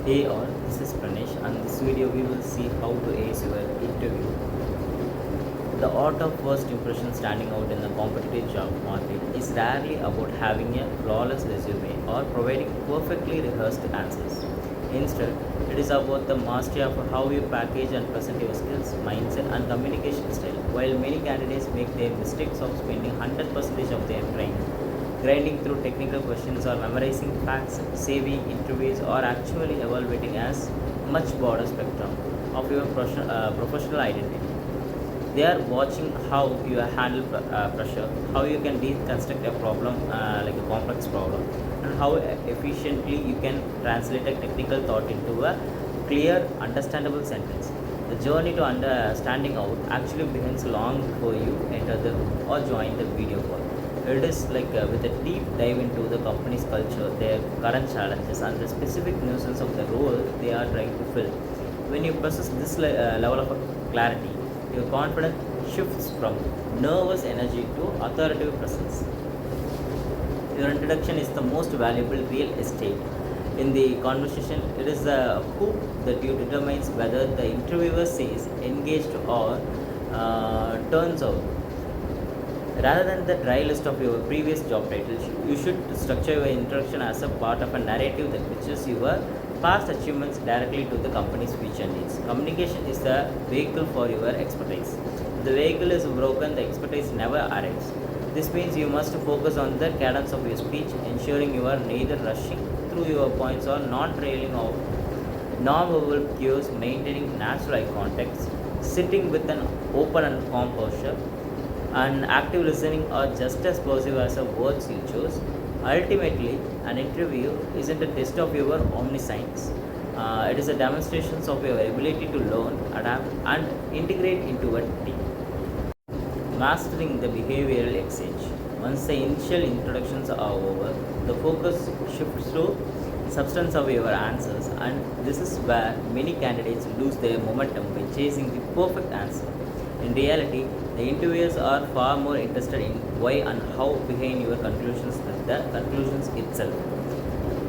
Hey all, this is Pranesh and this video we will see how to ace your interview. The art of first impression standing out in the competitive job market is rarely about having a flawless resume or providing perfectly rehearsed answers. Instead, it is about the mastery of how you package and present your skills, mindset and communication style. While many candidates make their mistakes of spending 100% of their time grinding through technical questions or memorizing facts, saving interviews, or actually evaluating as much broader spectrum of your professional identity. They are watching how you handle pressure, how you can deconstruct a problem like a complex problem, and how efficiently you can translate a technical thought into a clear, understandable sentence. The journey to understanding out actually begins long before you enter the room or join the video call. It is like with a deep dive into the company's culture, their current challenges, and the specific nuisance of the role they are trying to fill. When you possess this level of clarity, your confidence shifts from nervous energy to authoritative presence. Your introduction is the most valuable real estate in the conversation. It is the hook that you determines whether the interviewer says engaged or turns out. Rather than the dry list of your previous job titles, you should structure your introduction as a part of a narrative that pitches your past achievements directly to the company's future needs. Communication is the vehicle for your expertise. If the vehicle is broken, the expertise never arrives. This means you must focus on the cadence of your speech, ensuring you are neither rushing through your points or not trailing off non-verbal cues, maintaining natural eye contact, sitting with an open and calm posture, and active listening are just as positive as the words you choose. Ultimately, an interview isn't a test of your omniscience. It is a demonstration of your ability to learn, adapt, and integrate into a team. Mastering the behavioral exchange. Once the initial introductions are over, the focus shifts to substance of your answers, and this is where many candidates lose their momentum by chasing the perfect answer. In reality, the interviewers are far more interested in why and how behind your conclusions than the conclusions itself.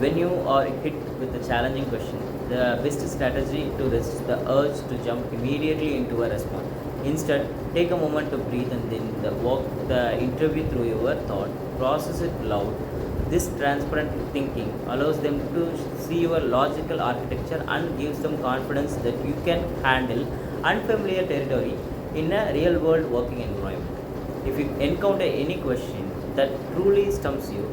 When you are hit with a challenging question, the best strategy to resist the urge to jump immediately into a response. Instead, take a moment to breathe and then walk the interview through your thought, process it loud. This transparent thinking allows them to see your logical architecture and gives them confidence that you can handle unfamiliar territory in a real world working environment. If you encounter any question that truly stumps you,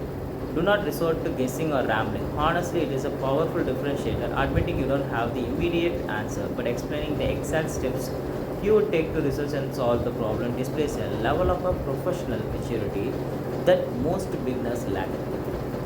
do not resort to guessing or rambling. Honestly, it is a powerful differentiator. Admitting you don't have the immediate answer, but explaining the exact steps you would take to research and solve the problem displays a level of a professional maturity that most beginners lack.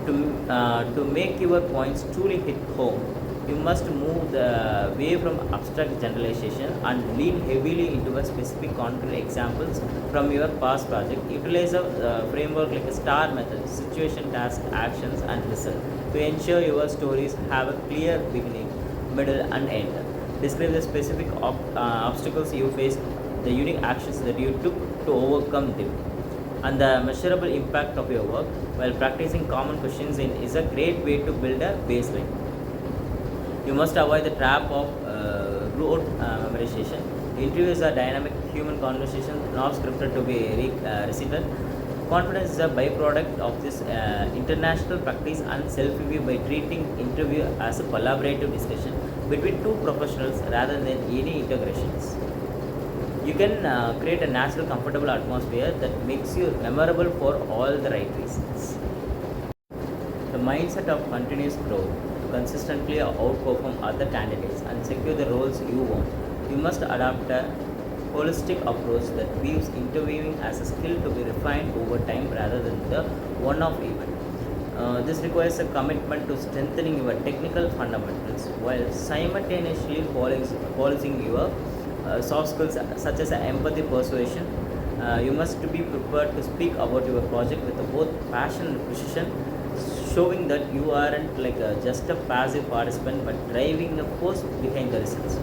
To make your points truly hit home, you must move away from abstract generalization and lean heavily into a specific concrete examples from your past project. Utilize a framework like a STAR method: situation, task, actions, and result, to ensure your stories have a clear beginning, middle, and end. Describe the specific obstacles you faced, the unique actions that you took to overcome them, and the measurable impact of your work. While practicing common questions is a great way to build a baseline, you must avoid the trap of rote memorization. Interviews are dynamic human conversations, not scripted to be recited. Confidence is a byproduct of this international practice and self-review. By treating interview as a collaborative discussion between two professionals rather than any integrations, you can create a natural, comfortable atmosphere that makes you memorable for all the right reasons. The mindset of continuous growth to consistently outperform other candidates and secure the roles you want. You must adopt a holistic approach that views interviewing as a skill to be refined over time rather than the one off event. This requires a commitment to strengthening your technical fundamentals while simultaneously polishing your soft skills such as empathy, persuasion. You must be prepared to speak about your project with both passion and precision, showing that you aren't like just a passive participant but driving a force behind the results.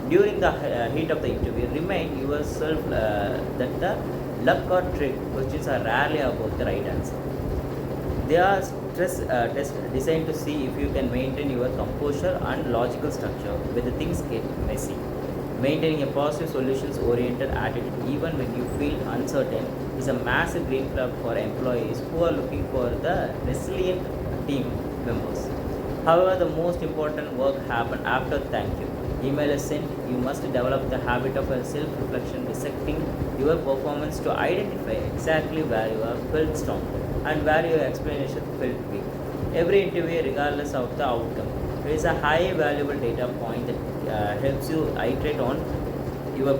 During the heat of the interview, remind yourself that the luck or trick questions are rarely about the right answer. They are test designed to see if you can maintain your composure and logical structure when the things get messy. Maintaining a positive solutions oriented attitude even when you feel uncertain is a massive green flag for employees who are looking for the resilient team members. However, the most important work happens after thank you. Email is sent, you must develop the habit of a self reflection, dissecting your performance to identify exactly where you are felt strong and where your explanation felt weak. Every interview, regardless of the outcome, is a high valuable data point that helps you iterate on your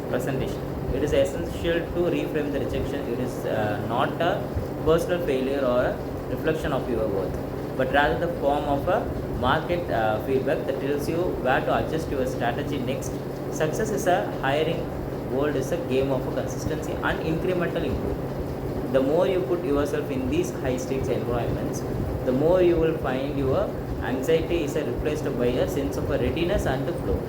presentation. It is essential to reframe the rejection. It is not a personal failure or a reflection of your worth, but rather the form of a market feedback that tells you where to adjust your strategy next. Success is a hiring world is a game of a consistency and incremental improvement. The more you put yourself in these high stakes environments, the more you will find your anxiety is replaced by a sense of a readiness and the flow.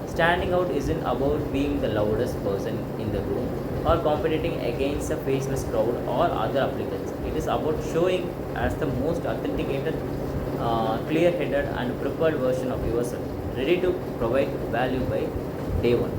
Standing out isn't about being the loudest person in the room or competing against a faceless crowd or other applicants. It is about showing as the most authenticated, clear headed, and prepared version of yourself, ready to provide value by day one.